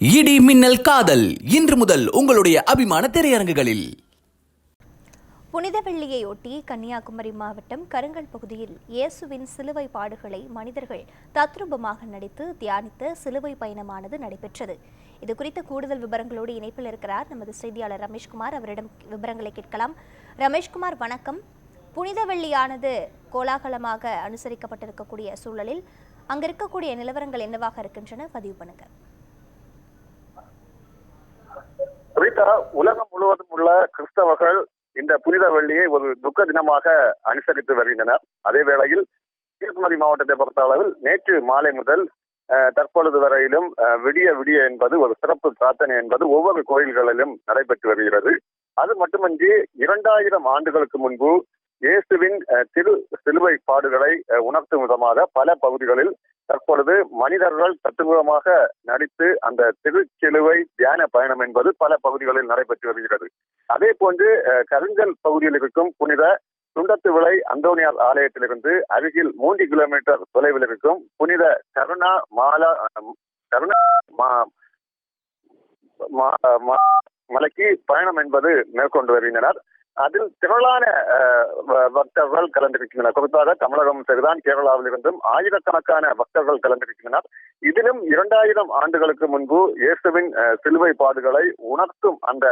இடி மின்னல் காதல் இன்று முதல் உங்களுடைய அபிமான திரையரங்குகளில். புனித வெள்ளியையொட்டி கன்னியாகுமரி மாவட்டம் கருங்கல் பகுதியில் இயேசுவின் சிலுவை பாடுகளை மனிதர்கள் தத்ரூபமாக நடித்து தியானித்த சிலுவை பயணமானது நடைபெற்றது. இது குறித்த கூடுதல் விவரங்களோடு இணைப்பில் இருக்கிறார் நமது செய்தியாளர் ரமேஷ்குமார். அவரிடம் விவரங்களை கேட்கலாம். ரமேஷ்குமார், வணக்கம். புனித வெள்ளியானது கோலாகலமாக அனுசரிக்கப்பட்டிருக்கக்கூடிய சூழலில் அங்க இருக்கக்கூடிய நிலவரங்கள் என்னவாக இருக்கின்றன, பதிவு பண்ணுங்க. உலகம் முழுவதும் உள்ள கிறிஸ்தவர்கள் இந்த புனித வெள்ளியை ஒரு துக்க தினமாக அனுசரித்து வருகின்றனர். அதே வேளையில் கன்னியாகுமரி மாவட்டத்தை பொறுத்த அளவில் நேற்று மாலை முதல் தற்பொழுது வரையிலும் விடிய விடிய என்பது ஒரு சிறப்பு பிரார்த்தனை என்பது ஒவ்வொரு கோயில்களிலும் நடைபெற்று வருகிறது. அது மட்டுமின்றி 2000 ஆண்டுகளுக்கு முன்பு இயேசுவின் சிலுவை பாடுகளை உணர்த்தும் விதமாக பல பகுதிகளில் தற்பொழுது மனிதர்கள் தத்துவமாக நடித்து அந்த திருச்சிலுவை தியான பயணம் என்பது பல பகுதிகளில் நடைபெற்று வருகிறது. அதே போன்று கருங்கல் பகுதியில் இருக்கும் புனித துண்டத்து விளை அந்தோனியார் ஆலயத்திலிருந்து அருகில் 3 கிலோமீட்டர் தொலைவில் இருக்கும் புனித கருணா மலைக்கு பயணம் என்பது மேற்கொண்டு வருகின்றனர். அதில் திரளான பக்தர்கள் கலந்திருக்கின்றனர். குறிப்பாக தமிழகம் சரிதான், கேரளாவில் இருந்தும் ஆயிரக்கணக்கான பக்தர்கள் கலந்திருக்கின்றனர். இதிலும் 2000 ஆண்டுகளுக்கு முன்பு இயேசுவின் சிலுவை பாடுகளை உணர்த்தும் அந்த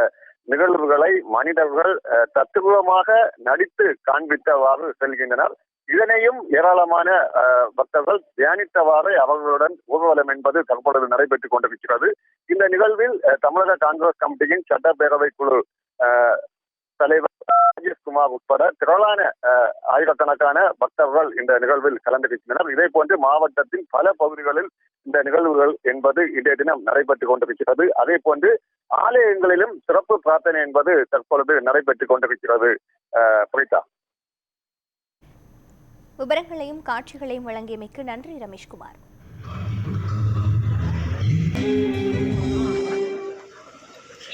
நிகழ்வுகளை மனிதர்கள் தத்துவமாக நடித்து காண்பித்தவாறு செல்கின்றனர். இதனையும் ஏராளமான பக்தர்கள் தியானித்தவாறு அவர்களுடன் ஊர்வலம் என்பது தற்பொழுது நடைபெற்றுக் கொண்டிருக்கிறது. இந்த நிகழ்வில் தமிழக காங்கிரஸ் கமிட்டியின் சட்டப்பேரவை குழு தலைவர் ராஜேஷ்குமார் உட்பட திரளான ஆயிரக்கணக்கான பக்தர்கள் இந்த நிகழ்வில் கலந்திருக்கின்றனர். இதே போன்று மாவட்டத்தின் பல பகுதிகளில் இந்த நிகழ்வுகள் என்பது இன்றைய தினம் நடைபெற்றுக் கொண்டிருக்கிறது. அதே போன்று ஆலயங்களிலும் சிறப்பு பிரார்த்தனை என்பது தற்பொழுது நடைபெற்றுக் கொண்டிருக்கிறது. புரிதா, விவரங்களையும் காட்சிகளையும் வழங்கியமைக்கு நன்றி ரமேஷ்குமார்.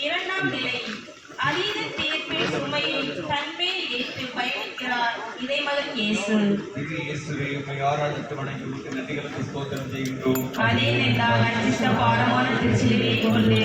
இரண்டாம் நிலை அதீத தேர்ப்பின் சுமையை தன்மேல் ஏற்று பயணிக்கிறார் இறைமகன் இயேசு. அதே பாடமான திருச்சிலுவை கொண்டு